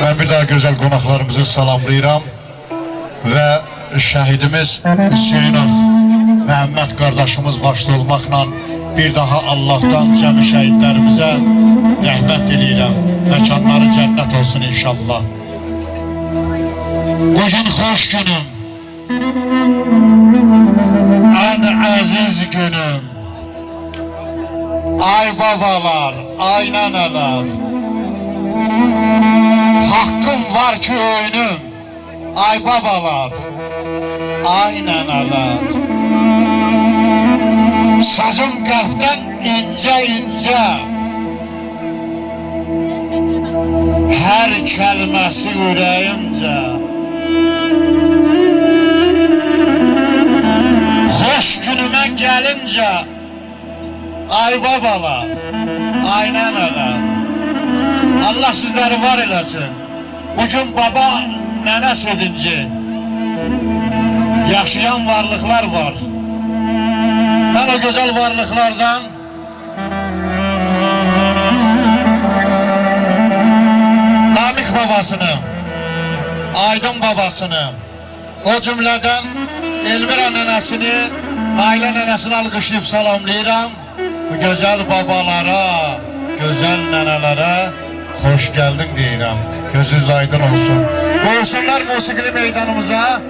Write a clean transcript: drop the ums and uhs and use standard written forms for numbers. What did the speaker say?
Ben bir daha güzel konaklarımızı salamlayıram ve şehidimiz Hüseynov Mehmet kardeşimiz başta olmakla bir daha Allah'tan cəmi şehitlerimize rahmet dileyirəm. Mekanları cennet olsun inşallah. Bugün hoş günüm, en aziz günüm. Ay babalar, ay neneler, hakkım var ki öyünüm. Ay babalar, ay neneler. Sazım kalpten ince ince, her kelimesi yüreğimce. Hoş günüme gelince, ay babalar, ay neneler, Allah sizleri var eləsin. Bugün baba, nene sevinci, yaşayan varlıklar var. Ben o güzel varlıklardan Namik babasını, Aydın babasını, o cümleden Elmira nenesini, Naile nenesini alkışlayıp salamlayıram. Bu güzel babalara, güzel nenelere hoş geldin deyirəm. Gözünüz aydın olsun. Buyursunlar musikili meydanımıza.